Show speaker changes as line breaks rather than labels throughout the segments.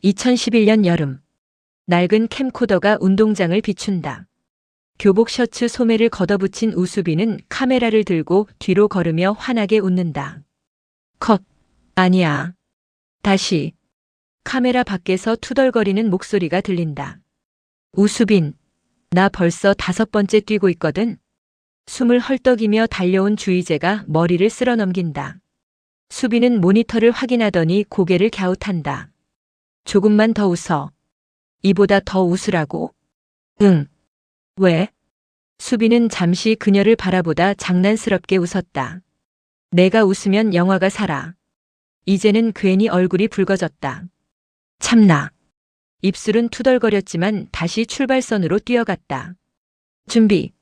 2011년 여름. 낡은 캠코더가 운동장을 비춘다. 교복 셔츠 소매를 걷어붙인 우수빈은 카메라를 들고 뒤로 걸으며 환하게 웃는다. 컷. 아니야. 다시. 카메라 밖에서 투덜거리는 목소리가 들린다. 우수빈. 나 벌써 5번째 뛰고 있거든. 숨을 헐떡이며 달려온 주희재가 머리를 쓸어 넘긴다. 수빈은 모니터를 확인하더니 고개를 갸웃한다. 조금만 더 웃어. 이보다 더 웃으라고? 응. 왜? 수빈은 잠시 그녀를 바라보다 장난스럽게 웃었다. 내가 웃으면 영화가 살아. 이제는 괜히 얼굴이 붉어졌다. 참나. 입술은 투덜거렸지만 다시 출발선으로 뛰어갔다. 준비.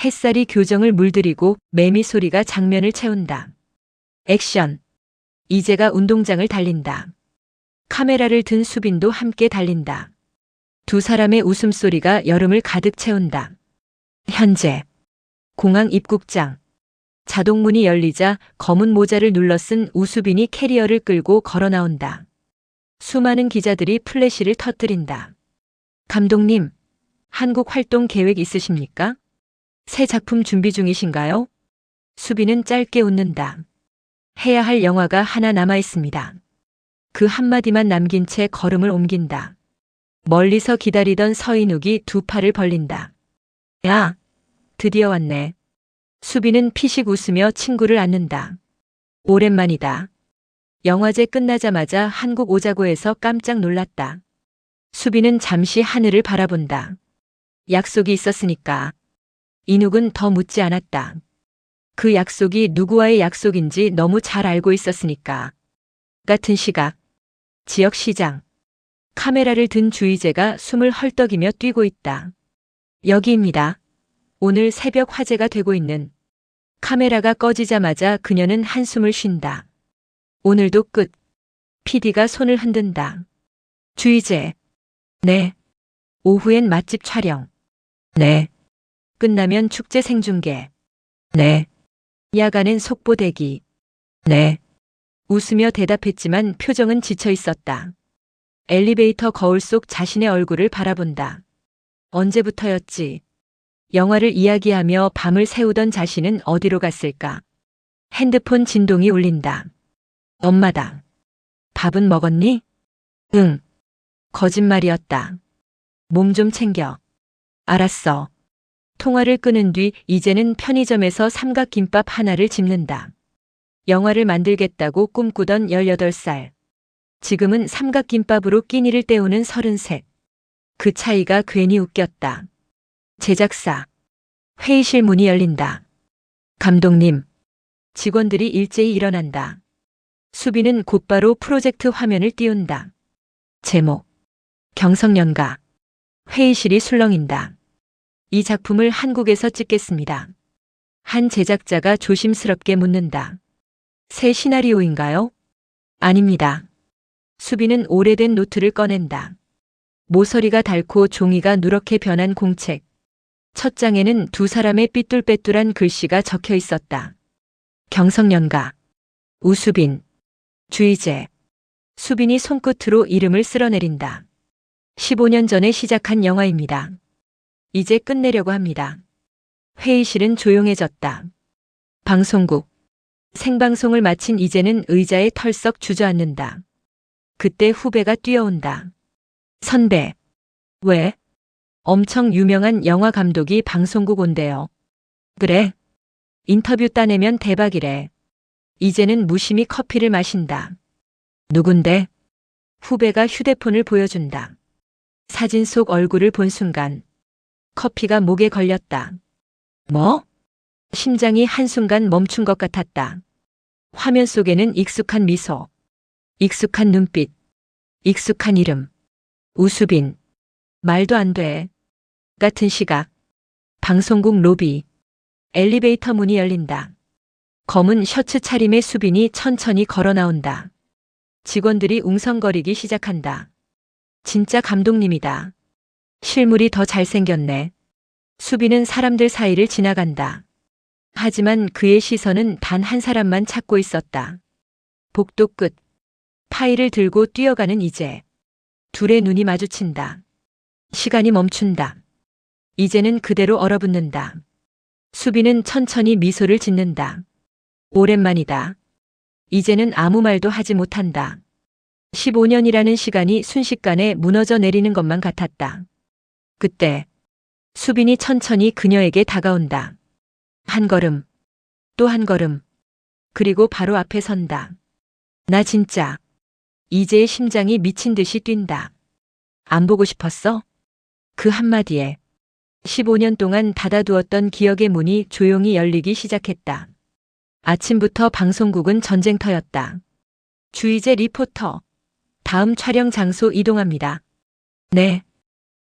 햇살이 교정을 물들이고 매미 소리가 장면을 채운다. 액션. 이제가 운동장을 달린다. 카메라를 든 수빈도 함께 달린다. 두 사람의 웃음소리가 여름을 가득 채운다. 현재. 공항 입국장. 자동문이 열리자 검은 모자를 눌러 쓴 우수빈이 캐리어를 끌고 걸어 나온다. 수많은 기자들이 플래시를 터뜨린다. 감독님, 한국 활동 계획 있으십니까? 새 작품 준비 중이신가요? 수빈은 짧게 웃는다. 해야 할 영화가 하나 남아 있습니다. 그 한마디만 남긴 채 걸음을 옮긴다. 멀리서 기다리던 서인욱이 두 팔을 벌린다. 야, 드디어 왔네. 수빈은 피식 웃으며 친구를 안는다. 오랜만이다. 영화제 끝나자마자 한국 오자고 해서 깜짝 놀랐다. 수빈은 잠시 하늘을 바라본다. 약속이 있었으니까. 인욱은 더 묻지 않았다. 그 약속이 누구와의 약속인지 너무 잘 알고 있었으니까. 같은 시각. 지역시장. 카메라를 든 주희재가 숨을 헐떡이며 뛰고 있다. 여기입니다. 오늘 새벽 화제가 되고 있는. 카메라가 꺼지자마자 그녀는 한숨을 쉰다. 오늘도 끝. PD가 손을 흔든다. 주희재. 네. 오후엔 맛집 촬영. 네. 끝나면 축제 생중계. 네. 야간엔 속보 대기. 네. 웃으며 대답했지만 표정은 지쳐 있었다. 엘리베이터 거울 속 자신의 얼굴을 바라본다. 언제부터였지? 영화를 이야기하며 밤을 새우던 자신은 어디로 갔을까? 핸드폰 진동이 울린다. 엄마다. 밥은 먹었니? 응. 거짓말이었다. 몸 좀 챙겨. 알았어. 통화를 끊은 뒤 이제는 편의점에서 삼각김밥 하나를 집는다. 영화를 만들겠다고 꿈꾸던 18살. 지금은 삼각김밥으로 끼니를 때우는 33. 그 차이가 괜히 웃겼다. 제작사. 회의실 문이 열린다. 감독님. 직원들이 일제히 일어난다. 수빈은 곧바로 프로젝트 화면을 띄운다. 제목. 경성연가. 회의실이 술렁인다. 이 작품을 한국에서 찍겠습니다. 한 제작자가 조심스럽게 묻는다. 새 시나리오인가요? 아닙니다. 수빈은 오래된 노트를 꺼낸다. 모서리가 닳고 종이가 누렇게 변한 공책. 첫 장에는 두 사람의 삐뚤빼뚤한 글씨가 적혀 있었다. 경성연가. 우수빈. 주희재. 수빈이 손끝으로 이름을 쓸어내린다. 15년 전에 시작한 영화입니다. 이제 끝내려고 합니다. 회의실은 조용해졌다. 방송국. 생방송을 마친 이제는 의자에 털썩 주저앉는다. 그때 후배가 뛰어온다. 선배. 왜? 엄청 유명한 영화 감독이 방송국 온대요. 그래. 인터뷰 따내면 대박이래. 이제는 무심히 커피를 마신다. 누군데? 후배가 휴대폰을 보여준다. 사진 속 얼굴을 본 순간 커피가 목에 걸렸다. 뭐? 심장이 한순간 멈춘 것 같았다. 화면 속에는 익숙한 미소, 익숙한 눈빛, 익숙한 이름. 우수빈. 말도 안 돼. 같은 시각. 방송국 로비. 엘리베이터 문이 열린다. 검은 셔츠 차림의 수빈이 천천히 걸어 나온다. 직원들이 웅성거리기 시작한다. 진짜 감독님이다. 실물이 더 잘생겼네. 수빈은 사람들 사이를 지나간다. 하지만 그의 시선은 단 한 사람만 찾고 있었다. 복도 끝. 파일을 들고 뛰어가는 이재. 둘의 눈이 마주친다. 시간이 멈춘다. 이제는 그대로 얼어붙는다. 수빈은 천천히 미소를 짓는다. 오랜만이다. 이제는 아무 말도 하지 못한다. 15년이라는 시간이 순식간에 무너져 내리는 것만 같았다. 그때 수빈이 천천히 그녀에게 다가온다. 한 걸음, 또 한 걸음, 그리고 바로 앞에 선다. 나 진짜 이제의 심장이 미친 듯이 뛴다. 안 보고 싶었어? 그 한마디에 15년 동안 닫아두었던 기억의 문이 조용히 열리기 시작했다. 아침부터 방송국은 전쟁터였다. 주희재 리포터. 다음 촬영 장소 이동합니다. 네.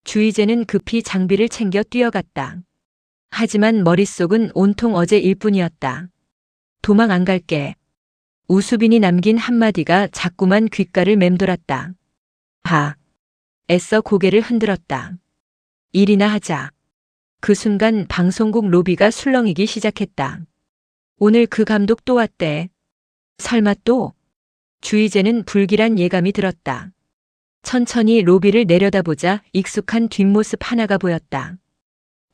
주희재는 급히 장비를 챙겨 뛰어갔다. 하지만 머릿속은 온통 어제 일뿐이었다. 도망 안 갈게. 우수빈이 남긴 한마디가 자꾸만 귓가를 맴돌았다. 애써 고개를 흔들었다. 일이나 하자. 그 순간 방송국 로비가 술렁이기 시작했다. 오늘 그 감독 또 왔대. 설마 또? 주희재는 불길한 예감이 들었다. 천천히 로비를 내려다보자 익숙한 뒷모습 하나가 보였다.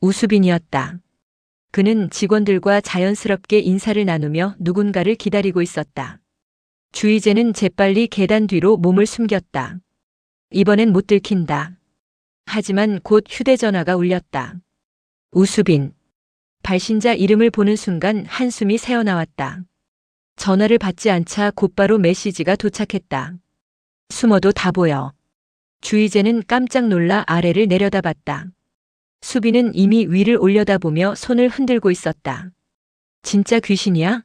우수빈이었다. 그는 직원들과 자연스럽게 인사를 나누며 누군가를 기다리고 있었다. 주희재는 재빨리 계단 뒤로 몸을 숨겼다. 이번엔 못 들킨다. 하지만 곧 휴대전화가 울렸다. 우수빈. 발신자 이름을 보는 순간 한숨이 새어나왔다. 전화를 받지 않자 곧바로 메시지가 도착했다. 숨어도 다 보여. 주희재는 깜짝 놀라 아래를 내려다봤다. 수빈은 이미 위를 올려다보며 손을 흔들고 있었다. 진짜 귀신이야?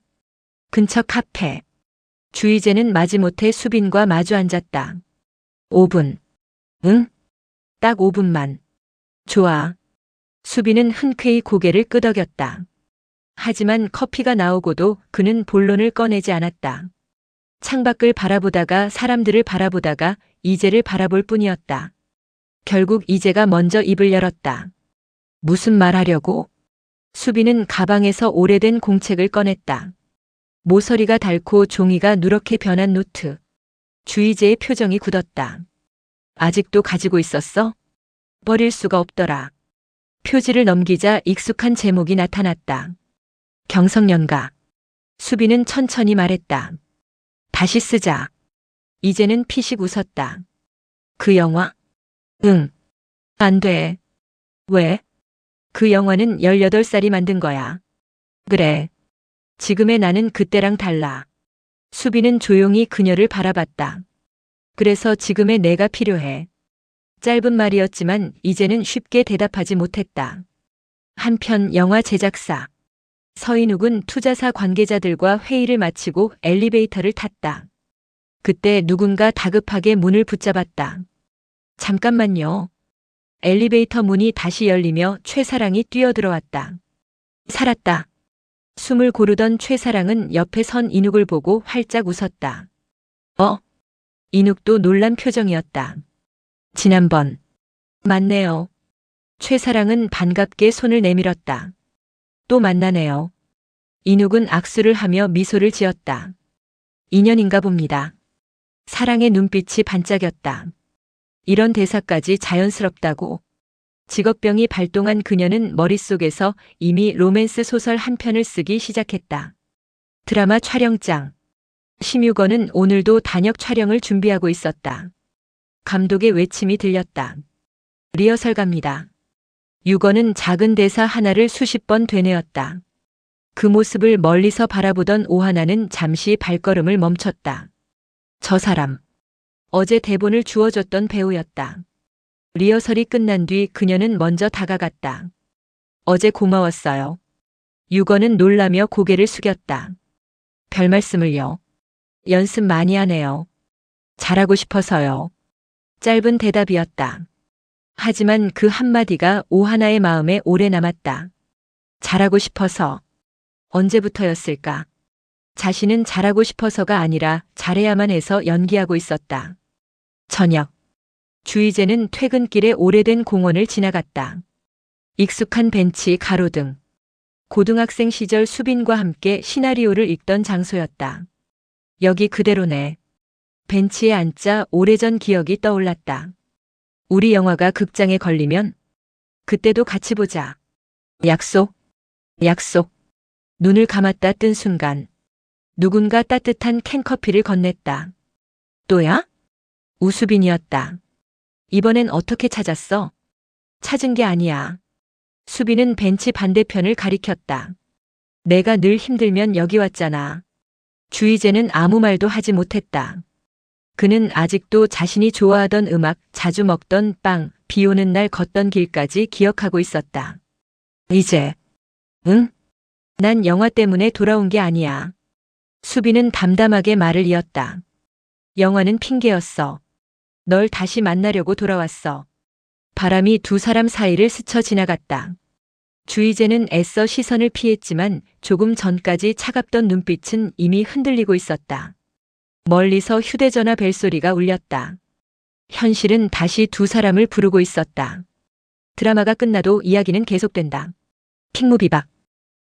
근처 카페. 주희재는 마지못해 수빈과 마주 앉았다. 5분. 응? 딱 5분만. 좋아. 수빈은 흔쾌히 고개를 끄덕였다. 하지만 커피가 나오고도 그는 본론을 꺼내지 않았다. 창밖을 바라보다가 사람들을 바라보다가 이재를 바라볼 뿐이었다. 결국 이재가 먼저 입을 열었다. 무슨 말 하려고? 수빈은 가방에서 오래된 공책을 꺼냈다. 모서리가 닳고 종이가 누렇게 변한 노트. 주희재의 표정이 굳었다. 아직도 가지고 있었어? 버릴 수가 없더라. 표지를 넘기자 익숙한 제목이 나타났다. 경성연가. 수빈은 천천히 말했다. 다시 쓰자. 이제는 피식 웃었다. 그 영화? 응. 안 돼. 왜? 그 영화는 18살이 만든 거야. 그래. 지금의 나는 그때랑 달라. 수빈은 조용히 그녀를 바라봤다. 그래서 지금의 내가 필요해. 짧은 말이었지만 이제는 쉽게 대답하지 못했다. 한편 영화 제작사. 서인욱은 투자사 관계자들과 회의를 마치고 엘리베이터를 탔다. 그때 누군가 다급하게 문을 붙잡았다. 잠깐만요. 엘리베이터 문이 다시 열리며 최사랑이 뛰어들어왔다. 살았다. 숨을 고르던 최사랑은 옆에 선 인욱을 보고 활짝 웃었다. 인욱도 놀란 표정이었다. 지난번. 맞네요. 최사랑은 반갑게 손을 내밀었다. 또 만나네요. 인욱은 악수를 하며 미소를 지었다. 인연인가 봅니다. 사랑의 눈빛이 반짝였다. 이런 대사까지 자연스럽다고. 직업병이 발동한 그녀는 머릿속에서 이미 로맨스 소설 한 편을 쓰기 시작했다. 드라마 촬영장. 심유건은 오늘도 단역 촬영을 준비하고 있었다. 감독의 외침이 들렸다. 리허설 갑니다. 유건은 작은 대사 하나를 수십 번 되뇌었다. 그 모습을 멀리서 바라보던 오하나는 잠시 발걸음을 멈췄다. 저 사람. 어제 대본을 주어줬던 배우였다. 리허설이 끝난 뒤 그녀는 먼저 다가갔다. 어제 고마웠어요. 유건은 놀라며 고개를 숙였다. 별 말씀을요. 연습 많이 하네요. 잘하고 싶어서요. 짧은 대답이었다. 하지만 그 한마디가 오하나의 마음에 오래 남았다. 잘하고 싶어서. 언제부터였을까? 자신은 잘하고 싶어서가 아니라 잘해야만 해서 연기하고 있었다. 저녁. 주희재는 퇴근길에 오래된 공원을 지나갔다. 익숙한 벤치, 가로등. 고등학생 시절 수빈과 함께 시나리오를 읽던 장소였다. 여기 그대로네. 벤치에 앉자 오래전 기억이 떠올랐다. 우리 영화가 극장에 걸리면 그때도 같이 보자. 약속, 약속. 눈을 감았다 뜬 순간 누군가 따뜻한 캔커피를 건넸다. 또야? 우수빈이었다. 이번엔 어떻게 찾았어? 찾은 게 아니야. 수빈은 벤치 반대편을 가리켰다. 내가 늘 힘들면 여기 왔잖아. 주희재는 아무 말도 하지 못했다. 그는 아직도 자신이 좋아하던 음악, 자주 먹던 빵, 비 오는 날 걷던 길까지 기억하고 있었다. 이제, 응? 난 영화 때문에 돌아온 게 아니야. 수빈은 담담하게 말을 이었다. 영화는 핑계였어. 널 다시 만나려고 돌아왔어. 바람이 두 사람 사이를 스쳐 지나갔다. 주희재는 애써 시선을 피했지만 조금 전까지 차갑던 눈빛은 이미 흔들리고 있었다. 멀리서 휴대전화 벨소리가 울렸다. 현실은 다시 두 사람을 부르고 있었다. 드라마가 끝나도 이야기는 계속된다. 킹무비박.